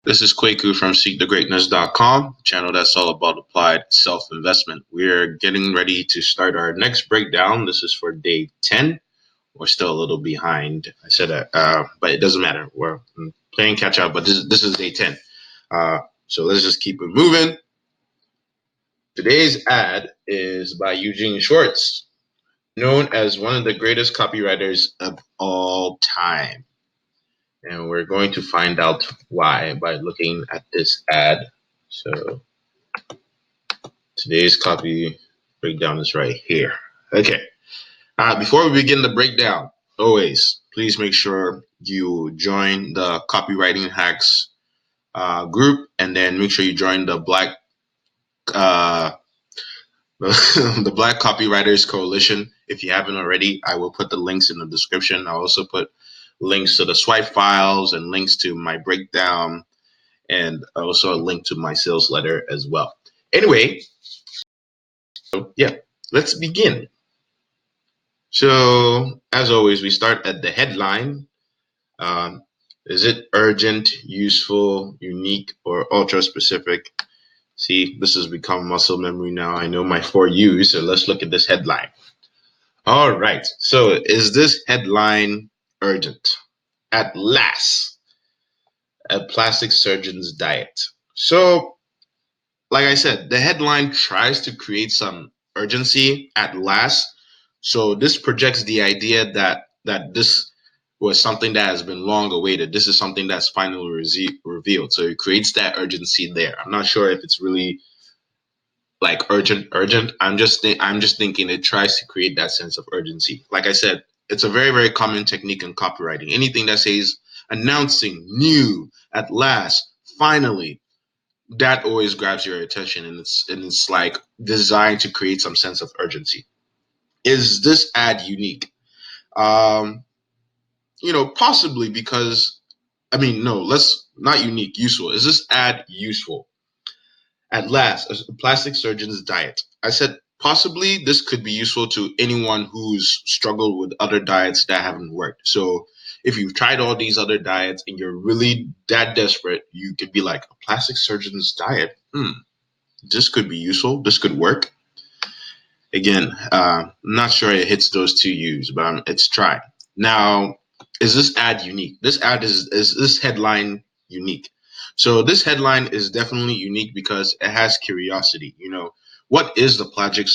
This is Kwaku from SeekTheGreatness.com, channel that's all about applied self-investment. We're getting ready to start our next breakdown. This is for day 10. We're still a little behind. I said that, but it doesn't matter. We're playing catch up, but this is day 10. So let's just keep it moving. Today's ad is by Eugene Schwartz, known as one of the greatest copywriters of all time. And we're going to find out why by looking at this ad. So today's copy breakdown is right here. Okay. Before we begin the breakdown, always please make sure you join the Copywriting Hacks group, and then make sure you join the uh, the Black Copywriters Coalition. If you haven't already, I will put the links in the description. I'll also put links to the swipe files and links to my breakdown, and also a link to my sales letter as well. Anyway, so yeah, let's begin. So, as always, we start at the headline. Is it urgent, useful, unique, or ultra specific? See, this has become muscle memory now. I know my 4U's, so let's look at this headline. All right, so is this headline urgent? At last, a plastic surgeon's diet. So, like I said, the headline tries to create some urgency at last. So this projects the idea that this was something that has been long awaited. This is something that's finally revealed. So it creates that urgency there. I'm not sure if it's really like urgent. I'm just thinking it tries to create that sense of urgency. Like I said, it's a very, very common technique in copywriting. Anything that says announcing, new, at last, finally, that always grabs your attention, and it's like designed to create some sense of urgency. Is this ad unique? Um, Possibly, because I mean, no, let's not unique, useful. Is this ad useful? At last, a plastic surgeon's diet. I said possibly this could be useful to anyone who's struggled with other diets that haven't worked. So if you've tried all these other diets and you're really that desperate, you could be like, a plastic surgeon's diet. This could be useful. This could work. Again, I'm not sure it hits those two U's, but it's try. Now, is this ad unique? Is this headline unique? So this headline is definitely unique because it has curiosity. What is the plastic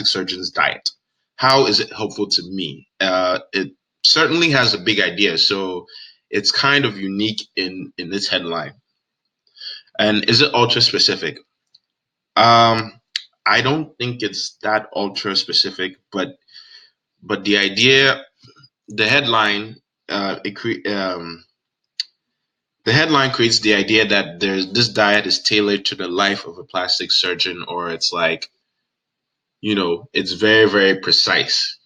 surgeon's diet? How is it helpful to me? It certainly has a big idea, so it's kind of unique in this headline. And is it ultra specific? Um, I don't think it's that ultra specific, but the idea, the headline, it cre- the headline creates the idea that there's this diet is tailored to the life of a plastic surgeon, or it's like, it's very, very precise.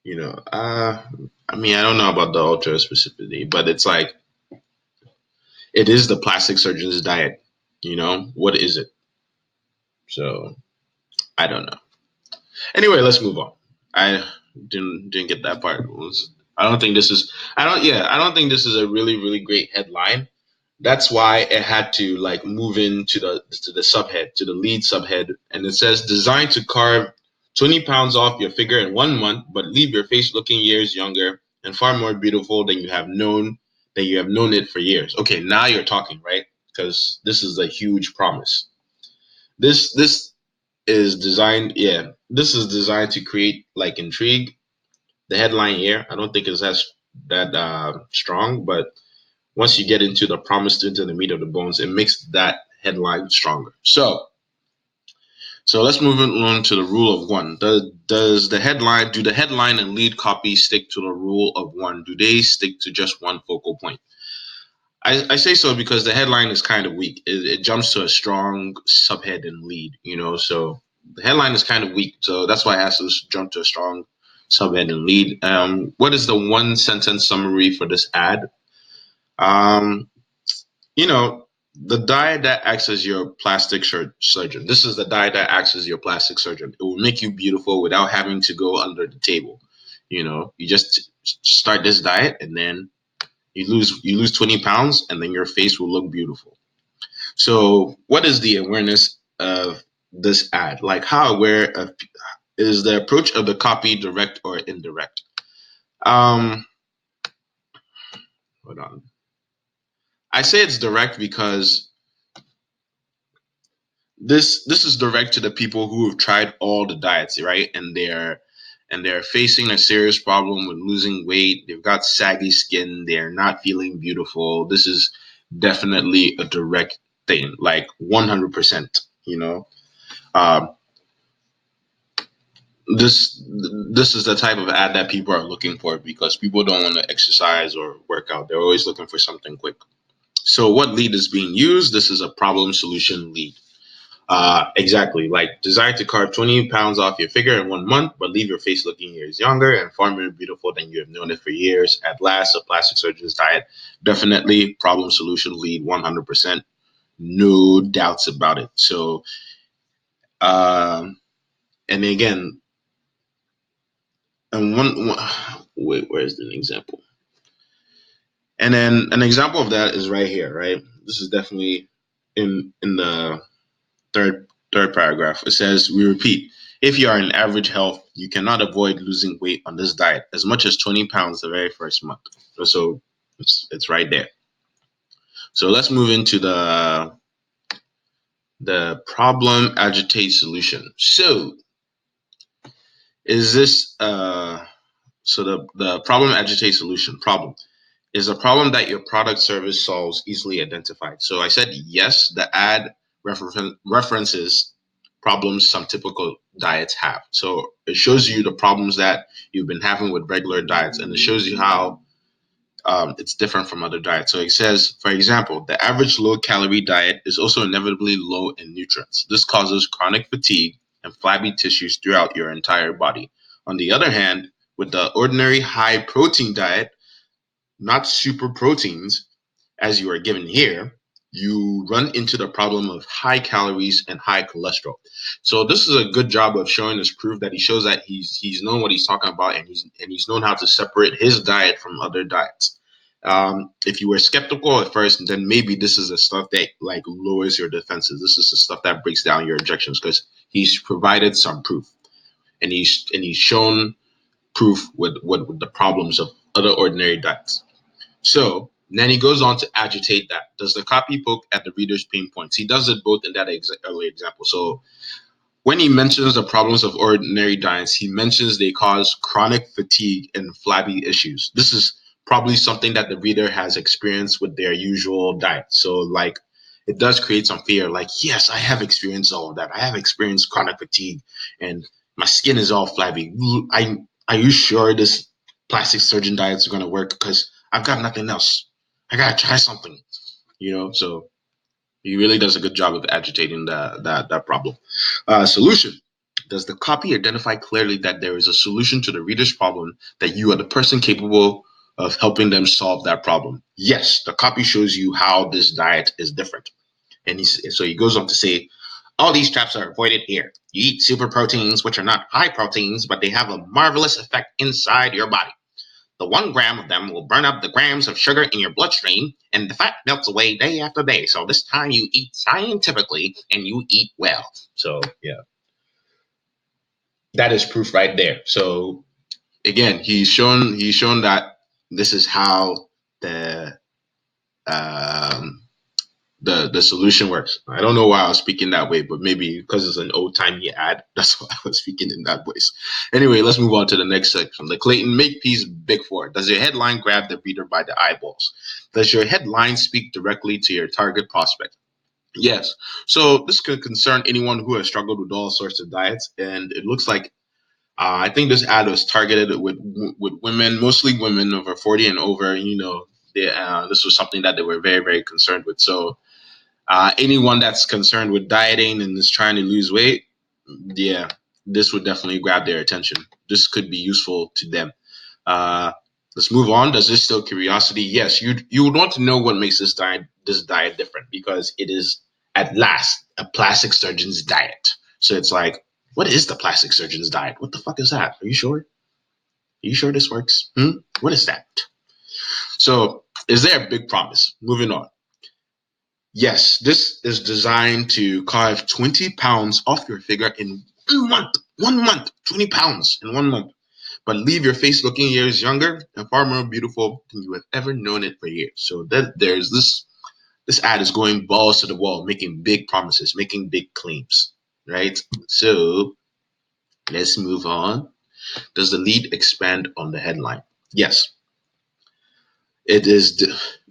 I mean, I don't know about the ultra specificity, but it's like it is the plastic surgeon's diet. What is it? So I don't know. Anyway, let's move on. I didn't get that part. I don't think this is I don't think this is a really, really great headline. That's why it had to like move into the subhead, to the lead subhead, and it says designed to carve 20 pounds off your figure in 1 month, but leave your face looking years younger and far more beautiful than you have known it for years. Okay, now you're talking, right? Because this is a huge promise. This is designed, yeah, this is designed to create like intrigue. The headline here, I don't think it's that strong, but once you get into the promise, into the meat of the bones, it makes that headline stronger. So let's move on to the rule of one. Do the headline and lead copy stick to the rule of one? Do they stick to just one focal point? I say so because the headline is kind of weak. It jumps to a strong subhead and lead, so the headline is kind of weak. So that's why it has to jump to a strong subhead and lead. What is the one sentence summary for this ad? Um, the diet that acts as your plastic surgeon. This is the diet that acts as your plastic surgeon. It will make you beautiful without having to go under the table. You just start this diet, and then You lose 20 pounds, and then your face will look beautiful. So, what is the awareness of this ad? Like, how aware of is the approach of the copy direct or indirect? Um, Hold on. I say it's direct because this is direct to the people who have tried all the diets, right? And they're facing a serious problem with losing weight. They've got saggy skin. They're not feeling beautiful. This is definitely a direct thing, like 100%. You know, uh, this this is the type of ad that people are looking for because people don't want to exercise or work out. They're always looking for something quick. So, what lead is being used? This is a problem solution lead. Exactly. Like desire to carve 20 pounds off your figure in 1 month, but leave your face looking years younger and far more beautiful than you have known it for years. At last, a plastic surgeon's diet. Definitely problem solution lead 100%. No doubts about it. So, and again, and wait, where's the example? And then an example of that is right here, right? This is definitely in the third paragraph. It says, we repeat, if you are in average health, you cannot avoid losing weight on this diet as much as 20 pounds the very first month. So it's right there. So let's move into the problem agitate solution. So is this so the problem agitate solution problem is a problem that your product service solves easily identified. So I said yes, the ad references problems some typical diets have. So it shows you the problems that you've been having with regular diets, and it shows you how it's different from other diets. So it says, for example, the average low calorie diet is also inevitably low in nutrients. This causes chronic fatigue and flabby tissues throughout your entire body. On the other hand, with the ordinary high protein diet, not super proteins, as you are given here, you run into the problem of high calories and high cholesterol. So this is a good job of showing us proof that he shows that he's known what he's talking about, and he's known how to separate his diet from other diets. If you were skeptical at first, then maybe this is the stuff that like lowers your defenses. This is the stuff that breaks down your objections because he's provided some proof, and he's shown proof with the problems of other ordinary diets. So then he goes on to agitate that. Does the copy poke at the reader's pain points? He does it both in that early example. So when he mentions the problems of ordinary diets, he mentions they cause chronic fatigue and flabby issues. This is probably something that the reader has experienced with their usual diet. So like it does create some fear. Like, yes, I have experienced all of that. I have experienced chronic fatigue and my skin is all flabby. Are you sure this plastic surgeon diet is going to work? Because I've got nothing else. I got to try something, So he really does a good job of agitating that problem. Solution. Does the copy identify clearly that there is a solution to the reader's problem, that you are the person capable of helping them solve that problem? Yes, the copy shows you how this diet is different. So he goes on to say, all these traps are avoided here. You eat super proteins, which are not high proteins, but they have a marvelous effect inside your body. The 1 gram of them will burn up the grams of sugar in your bloodstream, and the fat melts away day after day. So this time you eat scientifically and you eat well. So yeah, that is proof right there. So again, he's shown that this is how um, the solution works. I don't know why I was speaking that way, but maybe because it's an old timey ad, that's why I was speaking in that voice. Anyway, let's move on to the next section. The Clayton Makepeace Big Four. Does your headline grab the reader by the eyeballs? Does your headline speak directly to your target prospect? Yes. So this could concern anyone who has struggled with all sorts of diets, and it looks like I think this ad was targeted with women, mostly women over 40 and over. This was something that they were very very concerned with. So anyone that's concerned with dieting and is trying to lose weight, yeah, this would definitely grab their attention. This could be useful to them. Uh, let's move on. Does this still curiosity? Yes, you would want to know what makes this diet different because it is at last a plastic surgeon's diet. So it's like, what is the plastic surgeon's diet? What the fuck is that? Are you sure? Are you sure this works? What is that? So Is there a big promise? Moving on. Yes, this is designed to carve 20 pounds off your figure in 1 month. 1 month, 20 pounds in 1 month. But leave your face looking years younger and far more beautiful than you have ever known it for years. So that there's this ad is going balls to the wall, making big promises, making big claims, right? So let's move on. Does the lead expand on the headline? Yes. It is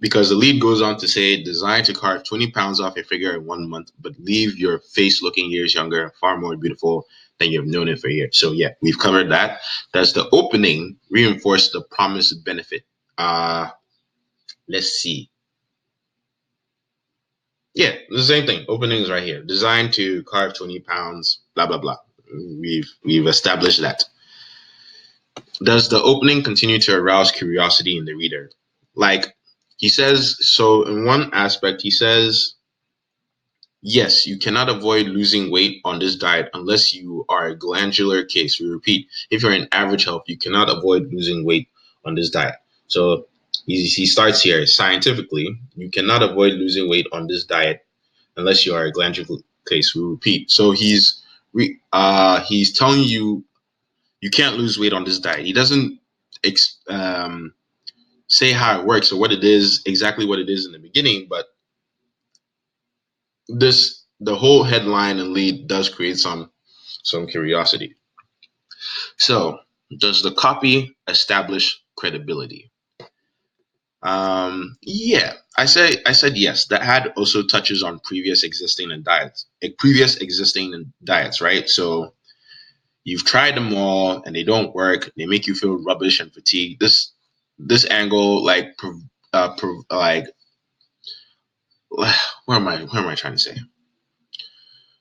because the lead goes on to say, designed to carve 20 pounds off your figure in 1 month, but leave your face looking years younger, far more beautiful than you've known it for years. So yeah, we've covered that. Does the opening reinforce the promised benefit? Let's see. Yeah, the same thing. Opening is right here. Designed to carve 20 pounds, blah blah blah. We've established that. Does the opening continue to arouse curiosity in the reader? Like he says, so in one aspect, he says, yes, you cannot avoid losing weight on this diet unless you are a glandular case. We repeat, if you're in average health, you cannot avoid losing weight on this diet. So he starts here scientifically, you cannot avoid losing weight on this diet unless you are a glandular case. We repeat. So he's telling you you can't lose weight on this diet. He doesn't say how it works or what it is, exactly what it is in the beginning, but the whole headline and lead does create some curiosity. So, does the copy establish credibility? Yeah, I said yes. That ad also touches on previous existing diets, right? So you've tried them all and they don't work. They make you feel rubbish and fatigued. This angle, like what am I trying to say?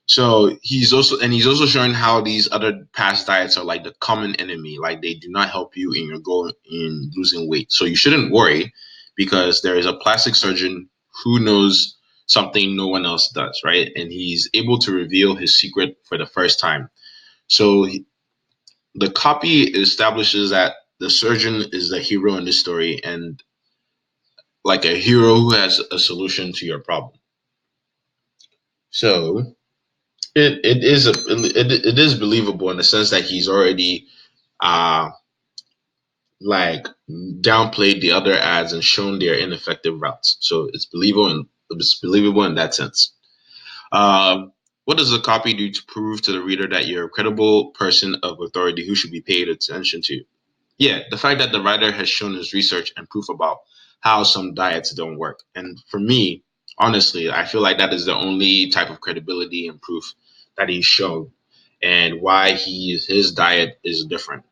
So he's also showing how these other past diets are like the common enemy. Like they do not help you in your goal in losing weight. So you shouldn't worry because there is a plastic surgeon who knows something no one else does, right? And he's able to reveal his secret for the first time. So the copy establishes that the surgeon is the hero in this story and like a hero who has a solution to your problem. So it is believable in the sense that he's already uh like downplayed the other ads and shown their ineffective routes. So it's believable in that sense. What does the copy do to prove to the reader that you're a credible person of authority who should be paid attention to? Yeah, the fact that the writer has shown his research and proof about how some diets don't work. And for me, honestly, I feel like that is the only type of credibility and proof that he's shown and why his diet is different.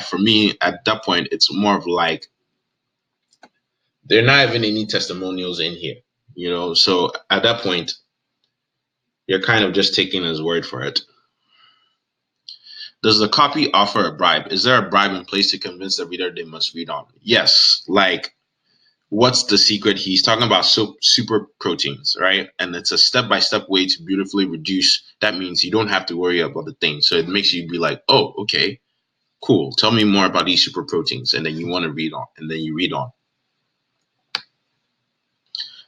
For me, at that point, it's more of like there are not even any testimonials in here. So at that point, you're kind of just taking his word for it. Does the copy offer a bribe? Is there a bribe in place to convince the reader they must read on? Yes. Like what's the secret? He's talking about super proteins, right? And it's a step-by-step way to beautifully reduce. That means you don't have to worry about the thing. So it makes you be like, oh, okay, cool. Tell me more about these super proteins. And then you want to read on. And then you read on.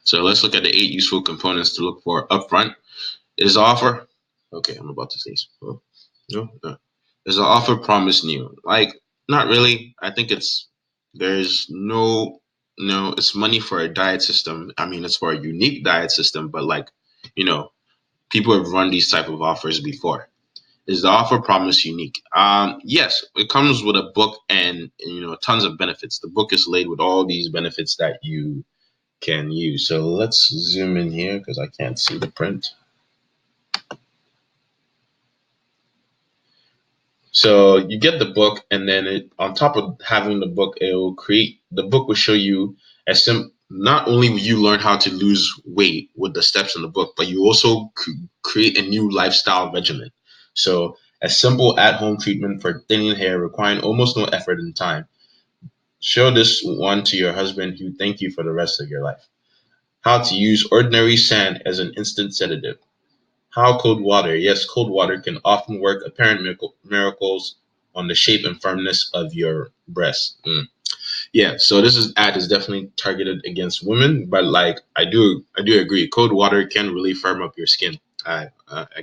So let's look at the 8 useful components to look for upfront. Is the offer? Okay, I'm about to say. Oh, no. Is the offer promised new? Like, not really. I think there's no, it's money for a diet system. I mean, it's for a unique diet system, but like, you know, people have run these type of offers before. Is the offer promise unique? Yes, it comes with a book and tons of benefits. The book is laid with all these benefits that you can use. So let's zoom in here because I can't see the print. So you get the book, and then on top of having the book, the book will show you not only will you learn how to lose weight with the steps in the book, but you also create a new lifestyle regimen. So a simple at-home treatment for thinning hair requiring almost no effort and time. Show this one to your husband who thank you for the rest of your life. How to use ordinary sand as an instant sedative. How cold water, yes, cold water can often work apparent miracles on the shape and firmness of your breast. Yeah, so ad is definitely targeted against women, but like I do agree, cold water can really firm up your skin. I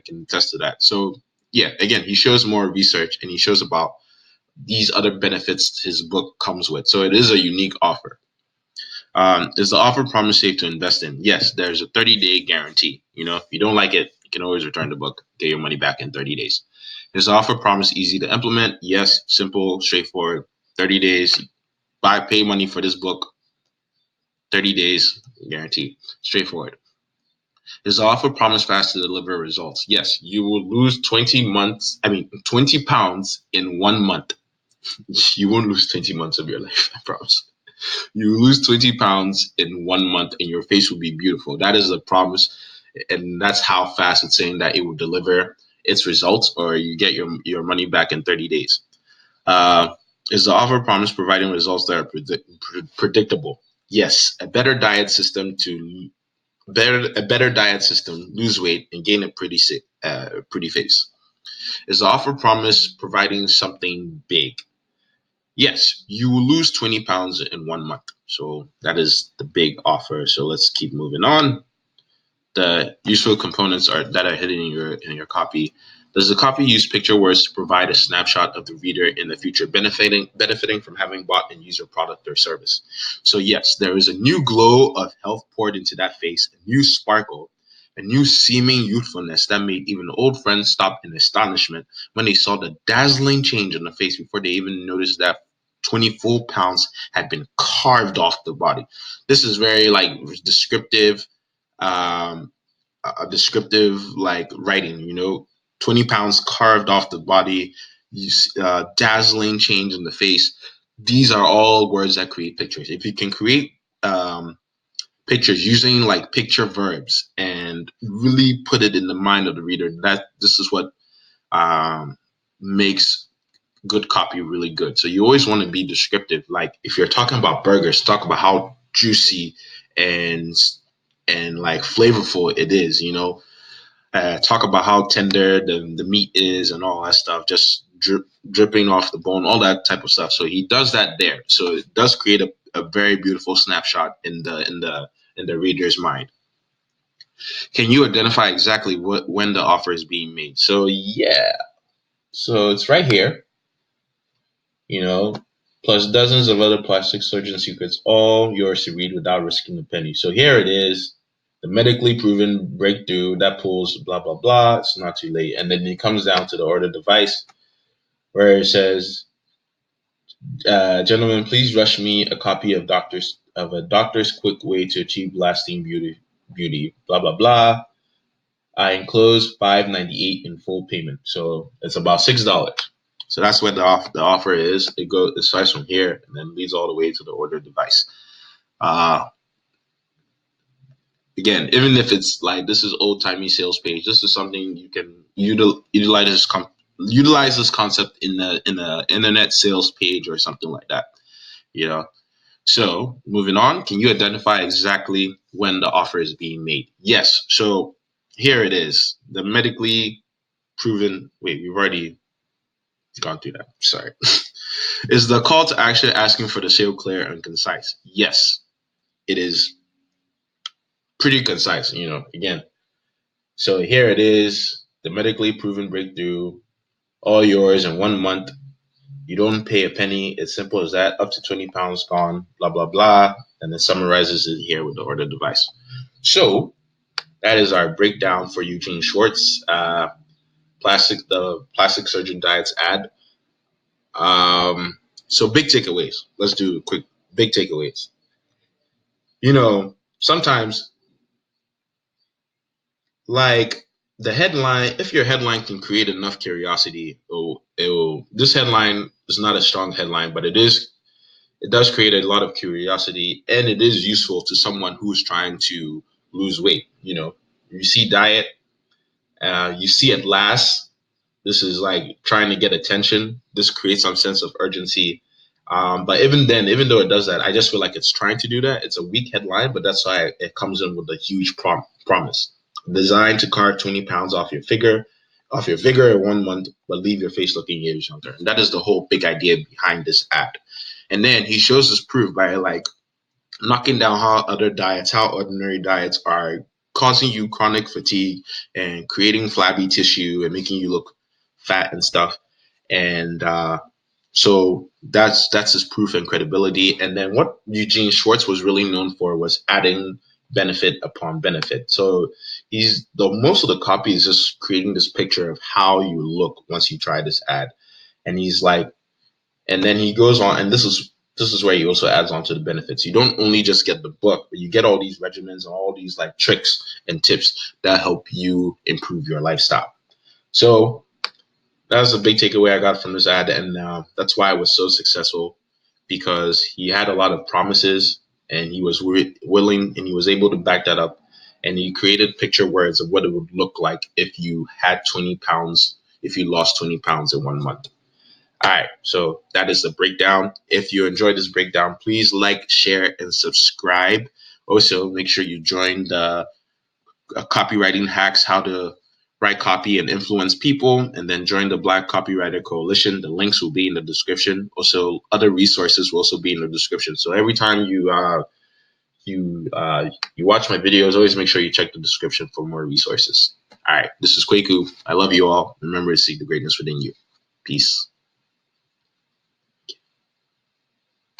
can attest to that. So yeah, again, he shows more research and he shows about these other benefits his book comes with. So it is a unique offer. Is the offer promise safe to invest in? Yes, there's a 30-day guarantee. If you don't like it, you can always return the book, get your money back in 30 days. Is the offer promise easy to implement? Yes, simple, straightforward. 30 days, pay money for this book, 30 days, guarantee. Straightforward. Is the offer promise fast to deliver results? Yes, you will lose 20 pounds in 1 month. You won't lose 20 months of your life, I promise. You lose 20 pounds in 1 month and your face will be beautiful. That is a promise. And that's how fast it's saying that it will deliver its results, or you get your money back in 30 days. Uh, is the offer promise providing results that are predictable? Yes, a better diet system, lose weight, and gain a pretty face. Is the offer promise providing something big? Yes, you will lose 20 pounds in 1 month. So that is the big offer. So let's keep moving on. The useful components that are hidden in your copy. Does the copy use picture words to provide a snapshot of the reader in the future, benefiting from having bought and used your product or service? So yes, there is a new glow of health poured into that face, a new sparkle, a new seeming youthfulness that made even old friends stop in astonishment when they saw the dazzling change on the face before they even noticed that 20 full pounds had been carved off the body. This is very like descriptive, um, a descriptive like writing. 20 pounds carved off the body, dazzling change in the face. These are all words that create pictures. If you can create pictures using like picture verbs and really put it in the mind of the reader, that this is what makes good copy really good. So you always want to be descriptive. Like if you're talking about burgers, talk about how juicy and like flavorful it is. Talk about how tender the meat is and all that stuff, just dripping off the bone, all that type of stuff. So he does that there. So it does create a very beautiful snapshot in the reader's mind. Can you identify exactly when the offer is being made? So yeah, so it's right here. you know, Plus dozens of other plastic surgeon secrets, all yours to read without risking a penny. So here it is, the medically proven breakthrough that pulls blah blah blah. It's not too late, and then it comes down to the order device where it says, "Gentlemen, please rush me a copy of a doctor's quick way to achieve lasting beauty. Blah blah blah. I enclose $5.98 in full payment, so it's about $6. So that's what the offer is. It starts from here and then leads all the way to the order device. Uh, Again, even if it's like this is old timey sales page, this is something you can utilize this concept in the internet sales page or something like that. You know. So moving on, can you identify exactly when the offer is being made? Yes. So here it is, the medically proven. Wait, we've already gone through that. Sorry. Is the call to action asking for the sale clear and concise? Yes, it is pretty concise. Again. So here it is, the medically proven breakthrough, all yours in 1 month. You don't pay a penny. It's simple as that. Up to 20 pounds gone, blah, blah, blah. And then summarizes it here with the order device. So that is our breakdown for Eugene Schwartz, the plastic surgeon diets ad. So big takeaways. Let's do quick big takeaways. Sometimes like the headline, if your headline can create enough curiosity, this headline is not a strong headline, but it does create a lot of curiosity, and it is useful to someone who's trying to lose weight. You see diet, you see it last. This is like trying to get attention. This creates some sense of urgency. But even then, even though it does that, I just feel like it's trying to do that. It's a weak headline, but that's why it comes in with a huge promise. Designed to carve 20 pounds off your vigor in 1 month, but leave your face looking years younger. And that is the whole big idea behind this ad. And then he shows this proof by like knocking down how other diets, how ordinary diets are causing you chronic fatigue and creating flabby tissue and making you look fat and stuff. And so that's his proof and credibility. And then what Eugene Schwartz was really known for was adding benefit upon benefit. So he's the most of the copy is just creating this picture of how you look once you try this ad. And he's like, and then he goes on, and this is where he also adds on to the benefits. You don't only just get the book, but you get all these regimens and all these like tricks and tips that help you improve your lifestyle. So that was a big takeaway I got from this ad, and that's why it was so successful, because he had a lot of promises, and he was willing, and he was able to back that up, and he created picture words of what it would look like if you had 20 pounds, if you lost 20 pounds in 1 month. All right, so that is the breakdown. If you enjoyed this breakdown, please like, share, and subscribe. Also, make sure you join the Copywriting Hacks, how to write copy and influence people, and then join the Black Copywriter Coalition. The links will be in the description. Also, other resources will also be in the description. So every time you watch my videos, always make sure you check the description for more resources. All right, this is Kwaku. I love you all. Remember to seek the greatness within you. Peace.